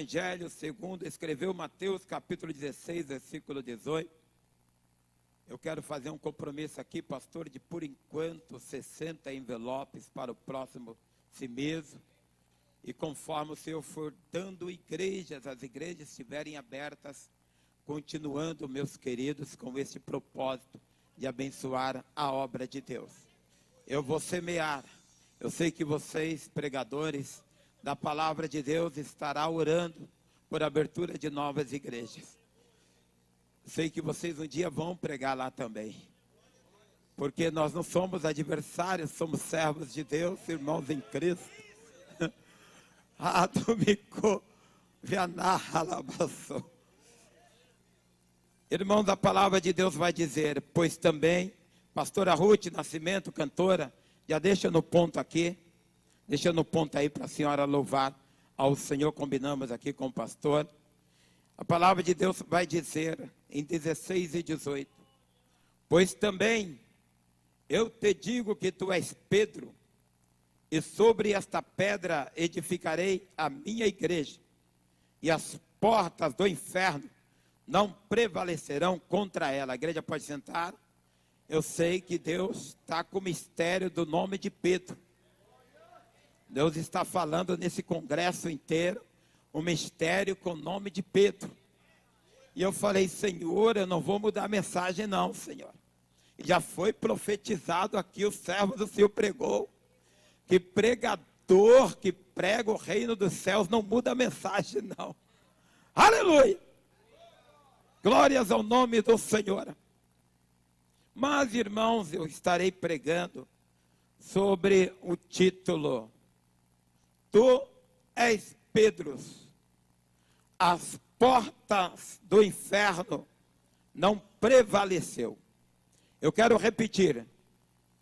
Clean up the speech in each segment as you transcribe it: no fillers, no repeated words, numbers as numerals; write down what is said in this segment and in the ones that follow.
Evangelho segundo escreveu Mateus, capítulo 16, versículo 18. Eu quero fazer um compromisso aqui, pastor, de por enquanto 60 envelopes para o próximo mês. E conforme o Senhor for dando igrejas, as igrejas estiverem abertas, continuando, meus queridos, com esse propósito de abençoar a obra de Deus. Eu vou semear. Eu sei que vocês, pregadores da palavra de Deus, estarão orando por abertura de novas igrejas. Sei que vocês um dia vão pregar lá também. Porque nós não somos adversários, somos servos de Deus, irmãos em Cristo. Irmãos, a palavra de Deus vai dizer, pois também, pastora Ruth Nascimento, cantora, já deixa no ponto aqui, deixa no ponto aí para a senhora louvar ao Senhor, combinamos aqui com o pastor. A palavra de Deus vai dizer em 16 e 18, pois também eu te digo que tu és Pedro, e sobre esta pedra edificarei a minha igreja, e as portas do inferno não prevalecerão contra ela. A igreja pode sentar. Eu sei que Deus está com o mistério do nome de Pedro. Deus está falando nesse congresso inteiro, o mistério com o nome de Pedro. E eu falei, Senhor, eu não vou mudar a mensagem não, Senhor. E já foi profetizado aqui, o servo do Senhor pregou, que pregador que prega o reino dos céus não muda a mensagem não. Aleluia! Glórias ao nome do Senhor. Mas, irmãos, eu estarei pregando sobre o título, Tu és Pedro, as portas do inferno não prevaleceu. Eu quero repetir,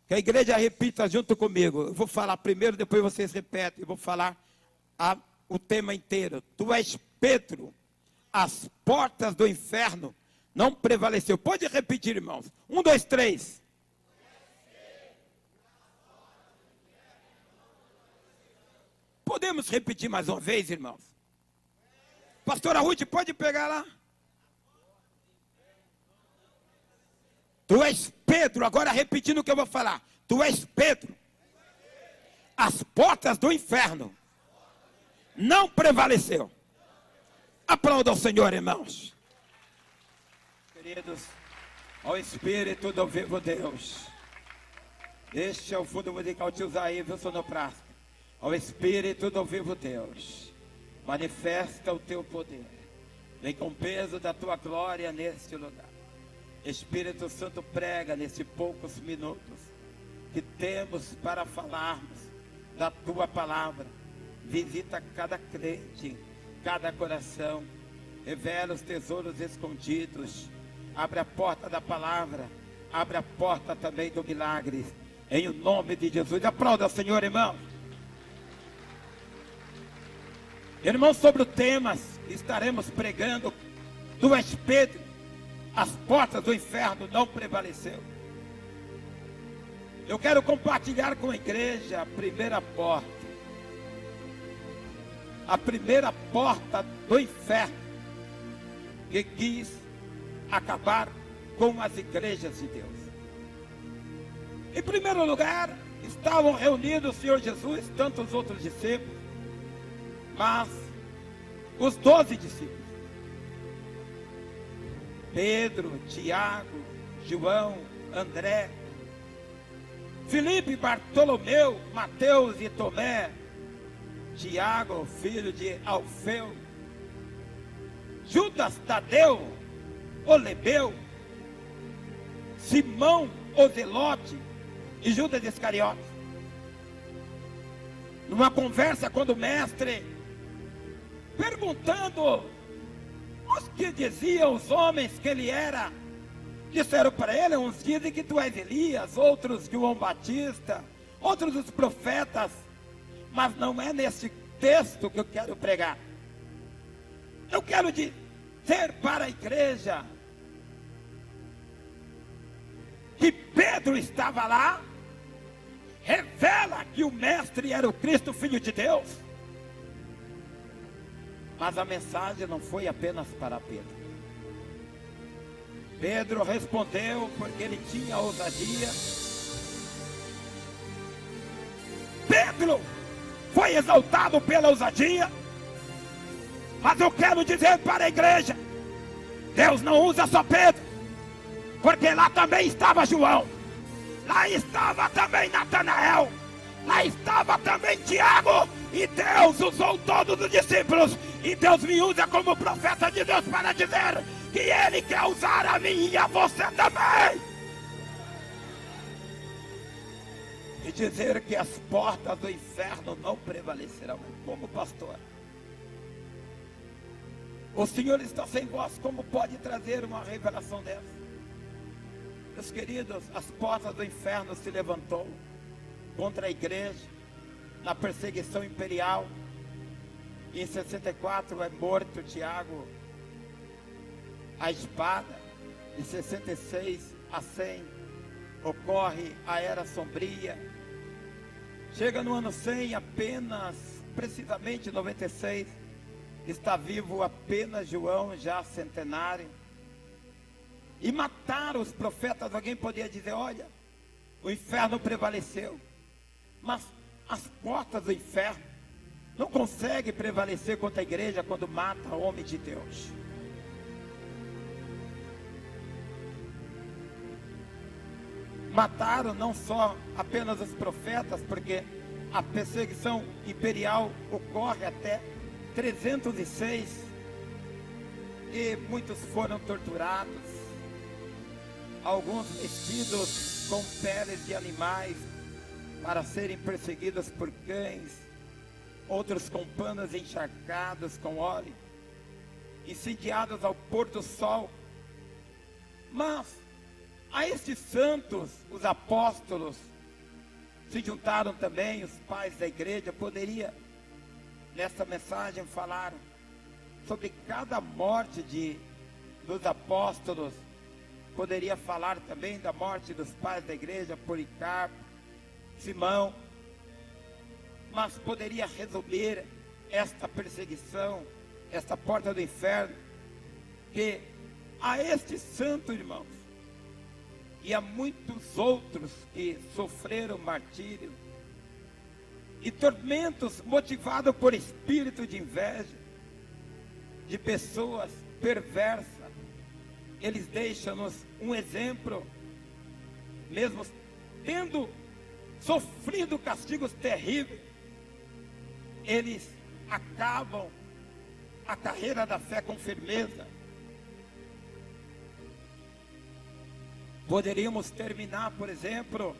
que a igreja repita junto comigo. Eu vou falar primeiro, depois vocês repetem. Eu vou falar o tema inteiro. Tu és Pedro, as portas do inferno não prevaleceu. Pode repetir, irmãos. 1, 2, 3. Podemos repetir mais uma vez, irmãos? Pastora Ruth, pode pegar lá? Tu és Pedro, agora repetindo o que eu vou falar. Tu és Pedro. As portas do inferno não prevaleceu. Aplauda o Senhor, irmãos. Queridos, ao Espírito do vivo Deus. Este é o fundo musical de usar aí, viu, sonoplasta? Ao Espírito do vivo Deus. Manifesta o teu poder. Vem com o peso da tua glória neste lugar. Espírito Santo, prega nesses poucos minutos que temos para falarmos da tua palavra. Visita cada crente, cada coração, revela os tesouros escondidos, abre a porta da palavra, abre a porta também do milagre, em o nome de Jesus. Aplauda o Senhor, irmão. Irmãos, sobre o tema que estaremos pregando, Tu és Pedro, as portas do inferno não prevaleceu. Eu quero compartilhar com a igreja a primeira porta. A primeira porta do inferno que quis acabar com as igrejas de Deus. Em primeiro lugar, estavam reunidos o Senhor Jesus, tantos outros discípulos, mas os 12 discípulos. Pedro, Tiago, João, André, Filipe, Bartolomeu, Mateus e Tomé, Tiago, filho de Alfeu, Judas Tadeu, Olebeu, Simão, Ozelote e Judas Iscariotes. Numa conversa com o mestre, perguntando os que diziam os homens que ele era, disseram para ele, uns dizem que tu és Elias, outros João Batista, outros os profetas, mas não é nesse texto que eu quero pregar. Eu quero dizer para a igreja que Pedro estava lá, revela que o mestre era o Cristo, Filho de Deus. Mas a mensagem não foi apenas para Pedro. Pedro respondeu porque ele tinha ousadia. Pedro foi exaltado pela ousadia. Mas eu quero dizer para a igreja, Deus não usa só Pedro, porque lá também estava João, lá estava também Natanael, lá estava também Tiago, e Deus usou todos os discípulos, e Deus me usa como profeta de Deus para dizer que Ele quer usar a mim e a você também, e dizer que as portas do inferno não prevalecerão. Como pastor, o Senhor está sem voz, como pode trazer uma revelação dessa? Meus queridos, as portas do inferno se levantou contra a igreja, na perseguição imperial. Em 64 é morto Tiago, a espada. Em 66 a 100 ocorre a Era Sombria. Chega no ano 100 apenas, precisamente 96, está vivo apenas João, já centenário. E mataram os profetas. Alguém podia dizer, olha, o inferno prevaleceu. Mas as portas do inferno não conseguem prevalecer contra a igreja quando mata o homem de Deus. Mataram não só apenas os profetas, porque a perseguição imperial ocorre até 306, e muitos foram torturados, alguns vestidos com peles de animais para serem perseguidos por cães, outros com panos encharcados com óleo, incendiados ao pôr do sol. Mas a estes santos, os apóstolos, se juntaram também os pais da igreja. Poderia nessa mensagem falar sobre cada morte dos apóstolos, poderia falar também da morte dos pais da igreja, Policarpo, Simão, mas poderia resumir esta perseguição, esta porta do inferno, que a estes santos irmãos e a muitos outros que sofreram martírio e tormentos motivados por espírito de inveja, de pessoas perversas, eles deixam-nos um exemplo, mesmo tendo sofrido castigos terríveis, eles acabam a carreira da fé com firmeza. Poderíamos terminar, por exemplo,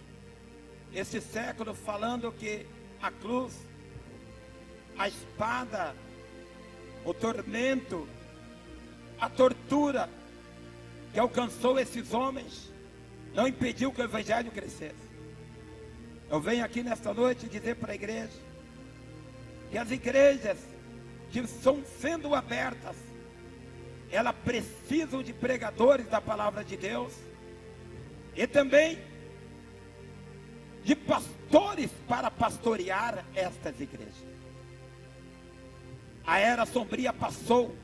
este século falando que a cruz, a espada, o tormento, a tortura que alcançou esses homens não impediu que o evangelho crescesse. Eu venho aqui nesta noite dizer para a igreja que as igrejas que estão sendo abertas, elas precisam de pregadores da palavra de Deus e também de pastores para pastorear estas igrejas. A era sombria passou,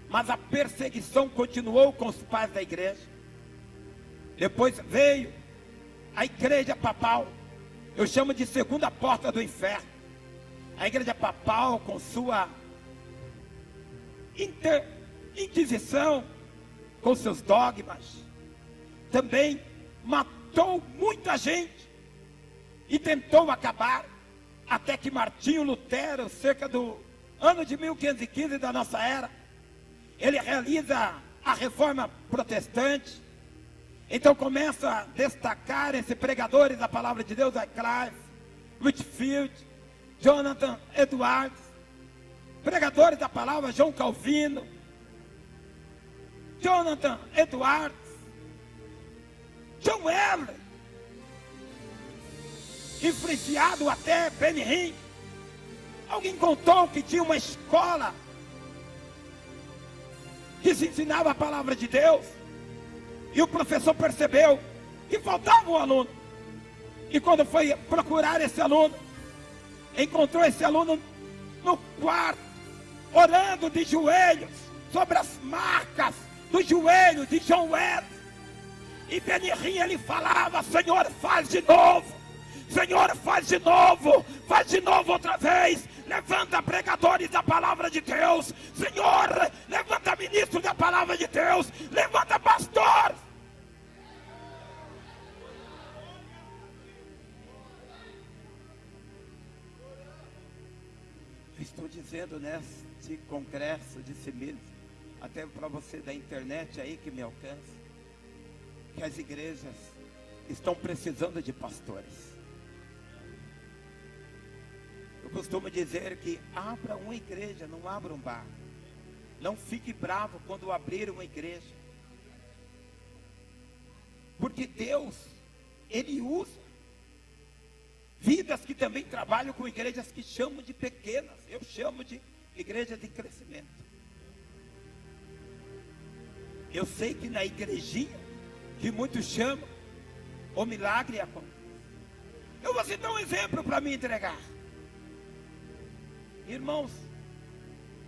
mas a perseguição continuou com os pais da igreja. Depois veio a igreja papal, eu chamo de segunda porta do inferno. A igreja papal, com sua inquisição, com seus dogmas, também matou muita gente e tentou acabar, até que Martinho Lutero, cerca do ano de 1515 da nossa era, ele realiza a reforma protestante. Então começa a destacar esses pregadores da palavra de Deus, Wycliffe, Whitefield, Jonathan Edwards, pregadores da palavra, João Calvino, Jonathan Edwards, John Wesley, influenciado até Benny Hinn. Alguém contou que tinha uma escola que se ensinava a palavra de Deus, e o professor percebeu que faltava um aluno, e quando foi procurar esse aluno, encontrou esse aluno no quarto, orando de joelhos, sobre as marcas do joelho de John Wesley. E Benihim, ele falava: Senhor, faz de novo. Senhor, faz de novo outra vez. Levanta pregadores da palavra de Deus. Senhor, levanta ministros da palavra de Deus. Levanta pastor. Eu estou dizendo neste congresso de si mesmo, até para você da internet aí que me alcança, que as igrejas estão precisando de pastores. Eu costumo dizer que abra uma igreja, não abra um bar. Não fique bravo quando abrir uma igreja. Porque Deus, Ele usa vidas que também trabalham com igrejas que chamam de pequenas. Eu chamo de igrejas em crescimento. Eu sei que na igrejinha, que muitos chamam, o milagre acontece. Eu vou citar um exemplo para me entregar. Irmãos,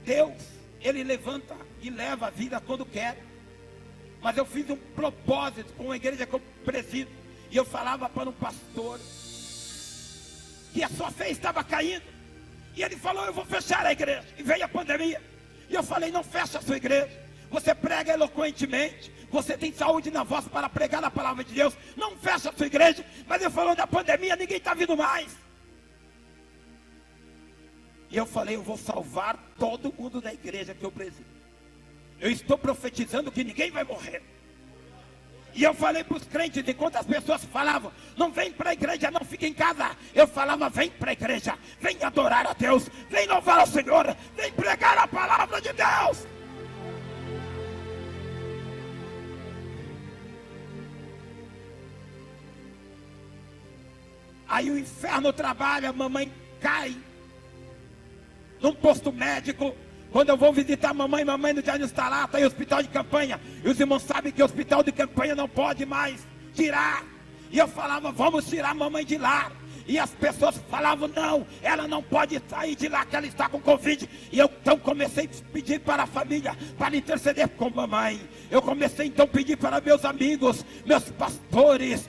Deus, Ele levanta e leva a vida quando quer. Mas eu fiz um propósito com a igreja que eu presido. E eu falava para um pastor que a sua fé estava caindo. E ele falou: eu vou fechar a igreja. E veio a pandemia. E eu falei: não fecha a sua igreja. Você prega eloquentemente. Você tem saúde na voz para pregar a palavra de Deus. Não fecha a sua igreja. Mas ele falou: da pandemia ninguém está vindo mais. E eu falei: eu vou salvar todo mundo da igreja que eu presido. Eu estou profetizando que ninguém vai morrer. E eu falei para os crentes, enquanto as pessoas falavam: não vem para a igreja, não fica em casa. Eu falava: vem para a igreja, vem adorar a Deus, vem louvar ao Senhor, vem pregar a palavra de Deus. Aí o inferno trabalha, a mamãe cai num posto médico. Quando eu vou visitar a mamãe no dia de está lá, está em hospital de campanha. E os irmãos sabem que o hospital de campanha não pode mais tirar. E eu falava: vamos tirar a mamãe de lá. E as pessoas falavam: não, ela não pode sair de lá, que ela está com Covid. E eu então comecei a pedir para a família, para interceder com a mamãe. Eu comecei então a pedir para meus amigos, meus pastores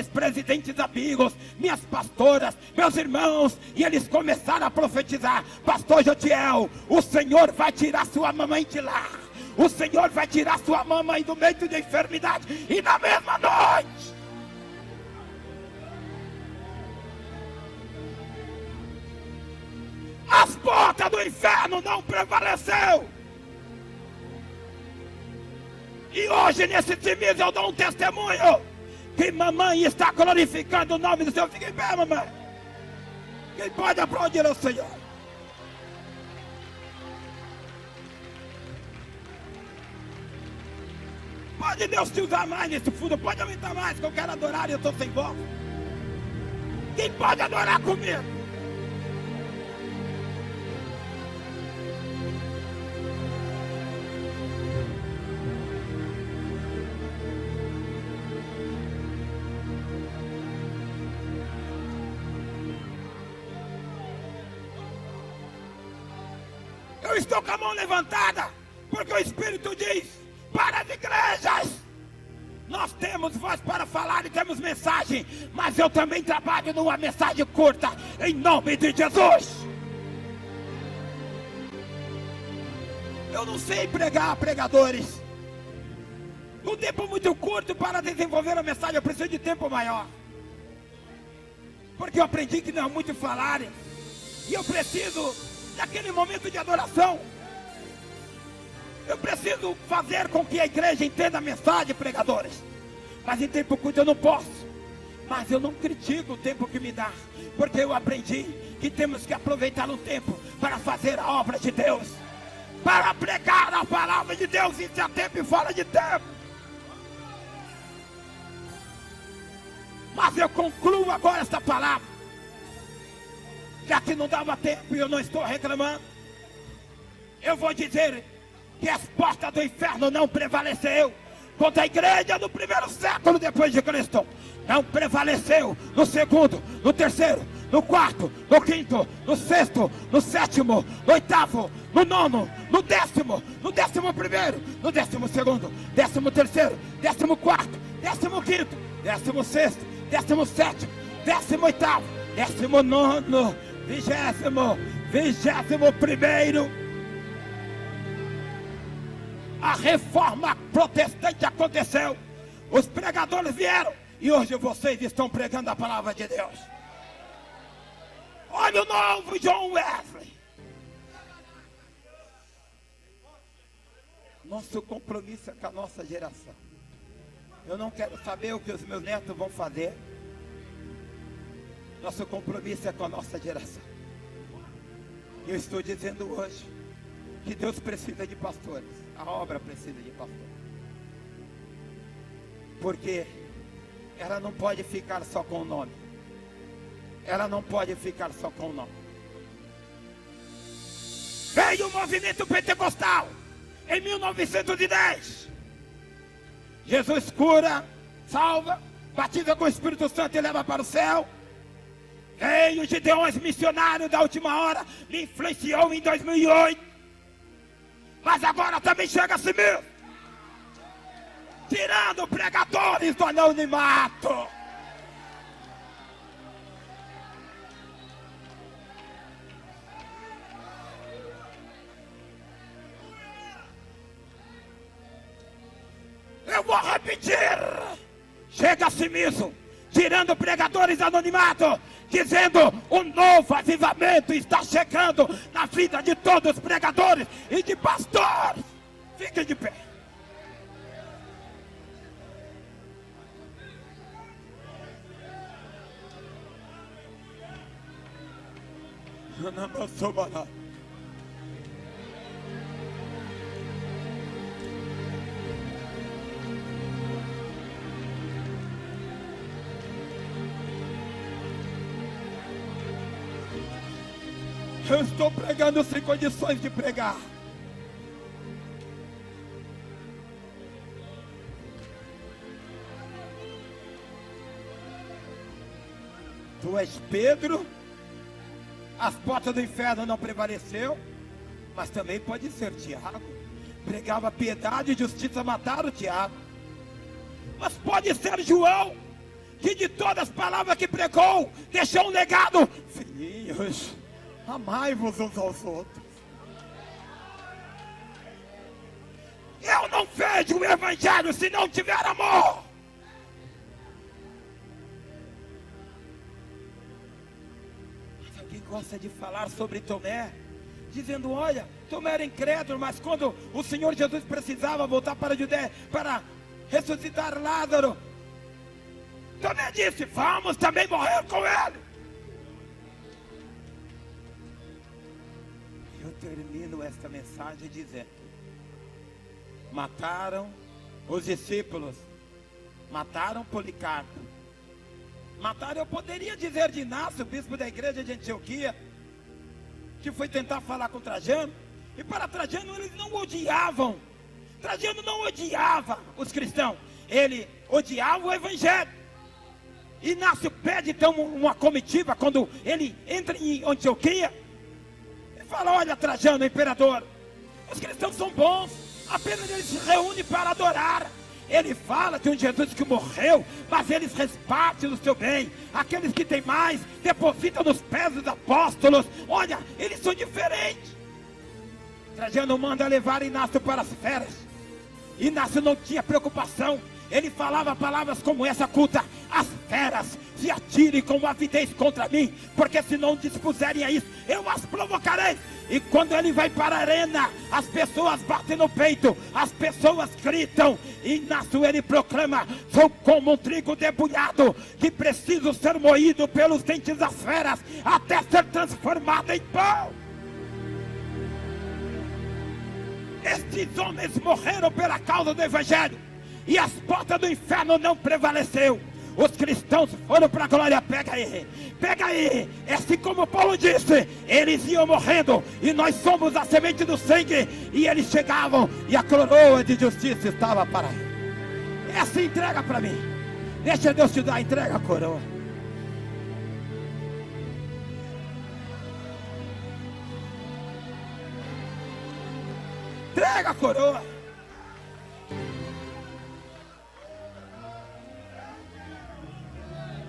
presidentes amigos, minhas pastoras, meus irmãos. E eles começaram a profetizar: pastor Jotiel, o Senhor vai tirar sua mamãe de lá. O Senhor vai tirar sua mamãe do meio de enfermidade. E na mesma noite, as portas do inferno não prevaleceu. E hoje nesse timismo eu dou um testemunho que mamãe está glorificando o nome do Senhor. Fique em pé, mamãe. Quem pode aplaudir ao Senhor? Pode Deus te usar mais nesse fundo. Pode aumentar mais, que eu quero adorar e eu estou sem voz. Quem pode adorar comigo? Eu estou com a mão levantada, porque o Espírito diz para as igrejas: nós temos voz para falar e temos mensagem, mas eu também trabalho numa mensagem curta, em nome de Jesus. Eu não sei pregar, pregadores. Um tempo muito curto para desenvolver a mensagem, eu preciso de tempo maior. Porque eu aprendi que não é muito falarem, e eu preciso daquele momento de adoração. Eu preciso fazer com que a igreja entenda a mensagem, pregadores. Mas em tempo curto eu não posso. Mas eu não critico o tempo que me dá, porque eu aprendi que temos que aproveitar o tempo para fazer a obra de Deus, para pregar a palavra de Deus, em seu tempo e fora de tempo. Mas eu concluo agora esta palavra, já que não dava tempo e eu não estou reclamando. Eu vou dizer que as portas do inferno não prevaleceu contra a igreja do primeiro século depois de Cristo. Não prevaleceu no segundo, no terceiro, no quarto, no quinto, no sexto, no sétimo, no oitavo, no nono, no 10º, no 11º, no 12º, 13º, 14º, 15º, 16º, 17º, 18º, 19º, 20º, 21º. A reforma protestante aconteceu. Os pregadores vieram e hoje vocês estão pregando a palavra de Deus. Olha o novo John Wesley. Nosso compromisso é com a nossa geração. Eu não quero saber o que os meus netos vão fazer. Nosso compromisso é com a nossa geração. Eu estou dizendo hoje que Deus precisa de pastores. A obra precisa de pastores. Porque ela não pode ficar só com o nome. Ela não pode ficar só com o nome. Veio o movimento pentecostal em 1910. Jesus cura, salva, batiza com o Espírito Santo e leva para o céu. Veio os Gideões missionários da última hora, me influenciou em 2008. Mas agora também chega assim mesmo, tirando pregadores do anonimato. Eu vou repetir. Chega assim mesmo, tirando pregadores do anonimato, dizendo: o novo avivamento está chegando na vida de todos os pregadores e de pastores. Fiquem de pé. Eu estou pregando sem condições de pregar. Tu és Pedro. As portas do inferno não prevaleceu. Mas também pode ser Tiago. Pregava piedade e justiça, mataram Tiago. Mas pode ser João, que de todas as palavras que pregou, deixou um legado. Filhinhos, amai-vos uns aos outros. Eu não vejo o evangelho se não tiver amor. Mas alguém gosta de falar sobre Tomé, dizendo: olha, Tomé era incrédulo, mas quando o Senhor Jesus precisava voltar para a Judéia para ressuscitar Lázaro, Tomé disse: vamos também morrer com ele. Eu termino esta mensagem dizendo: mataram os discípulos, mataram Policarpo, mataram, eu poderia dizer, de Inácio, bispo da igreja de Antioquia, que foi tentar falar com Trajano. E para Trajano eles não odiavam. Trajano não odiava os cristãos, ele odiava o evangelho. Inácio pede então uma comitiva quando ele entra em Antioquia. Fala: olha, Trajano, imperador, os cristãos são bons, apenas eles se reúnem para adorar. Ele fala de um Jesus que morreu, mas eles repartem do seu bem. Aqueles que têm mais, depositam nos pés dos apóstolos. Olha, eles são diferentes. Trajano manda levar Inácio para as feras. Inácio não tinha preocupação. Ele falava palavras como essa culta: as feras se atirem com avidez contra mim, porque se não dispuserem a isso, eu as provocarei. E quando ele vai para a arena, as pessoas batem no peito, as pessoas gritam. Inácio, ele proclama: sou como um trigo debulhado, que preciso ser moído pelos dentes das feras, até ser transformado em pão. Estes homens morreram pela causa do evangelho, e as portas do inferno não prevaleceu. Os cristãos foram para a glória. Pega aí, pega aí. É assim como Paulo disse: eles iam morrendo, e nós somos a semente do sangue. E eles chegavam, e a coroa de justiça estava para ele. Essa entrega para mim. Deixa Deus te dar, entrega a coroa. entrega a coroa.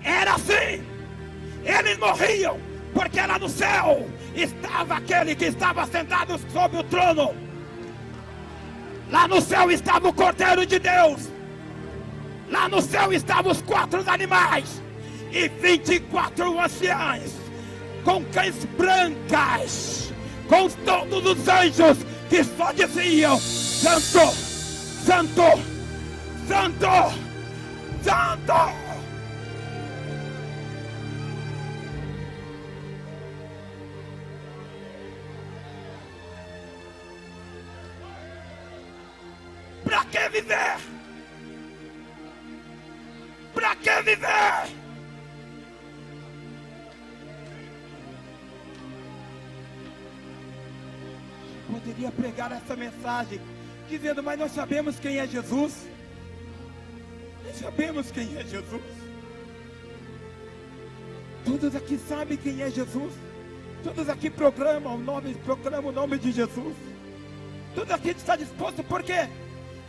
Era assim. Eles morriam, porque lá no céu estava aquele que estava sentado sobre o trono. Lá no céu estava o Cordeiro de Deus. Lá no céu estavam os 4 animais e 24 anciãos, com cães brancas, com todos os anjos que só diziam: Santo, Santo, Santo, Santo. Para que viver? Para que viver? Poderia pregar essa mensagem dizendo: mas nós sabemos quem é Jesus. Nós sabemos quem é Jesus. Todos aqui sabem quem é Jesus. Todos aqui proclamam o nome de Jesus. Todos aqui estão dispostos, porque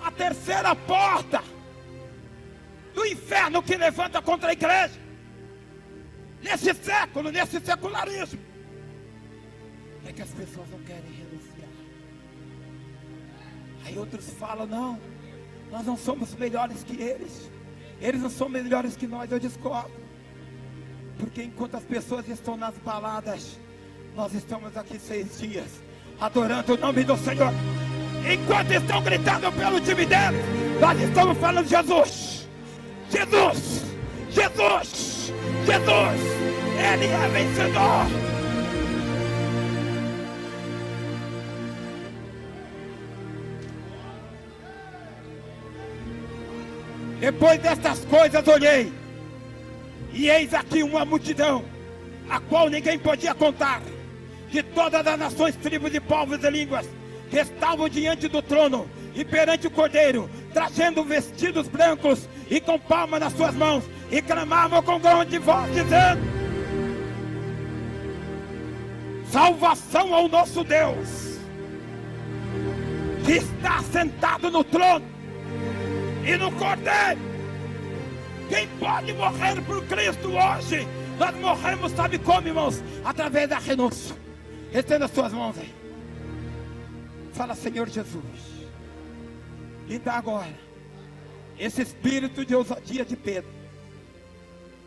a terceira porta do inferno que levanta contra a igreja, nesse século, nesse secularismo, é que as pessoas não querem renunciar. Aí outros falam: não, nós não somos melhores que eles não são melhores que nós. Eu discordo, porque enquanto as pessoas estão nas baladas, nós estamos aqui 6 dias adorando o nome do Senhor. Enquanto estão gritando pelo time deles, nós estamos falando: Jesus, Jesus, Jesus, Jesus, Ele é vencedor. Depois destas coisas olhei, e eis aqui uma multidão, a qual ninguém podia contar, de todas as nações, tribos e povos e línguas, que estavam diante do trono e perante o Cordeiro, trazendo vestidos brancos e com palmas nas suas mãos, e clamavam com grande voz, dizendo: salvação ao nosso Deus, que está sentado no trono e no Cordeiro. Quem pode morrer por Cristo hoje? Nós morremos, sabe como, irmãos? Através da renúncia. Estenda as suas mãos aí. Fala: Senhor Jesus, me dá agora esse espírito de ousadia de Pedro.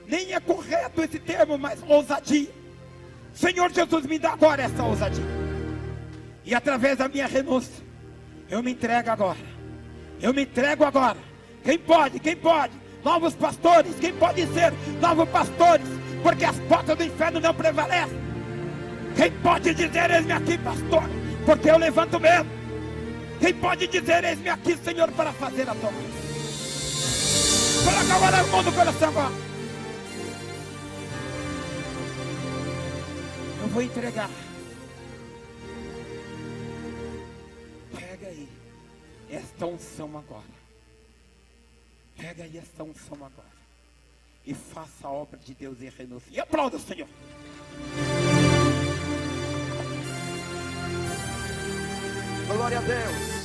Nem é correto esse termo, mas ousadia. Senhor Jesus, me dá agora essa ousadia. E através da minha renúncia, eu me entrego agora. Eu me entrego agora. Quem pode? Quem pode? Novos pastores. Quem pode ser novos pastores? Porque as portas do inferno não prevalecem. Quem pode dizer: eis-me aqui, pastor, porque eu levanto mesmo? Quem pode dizer: eis-me aqui, Senhor, para fazer a tua vontade? Coloca agora a mão no coração agora. Eu vou entregar. Pega aí esta unção agora. Pega aí esta unção agora. E faça a obra de Deus e renuncie. E aplauda o Senhor. Glória a Deus.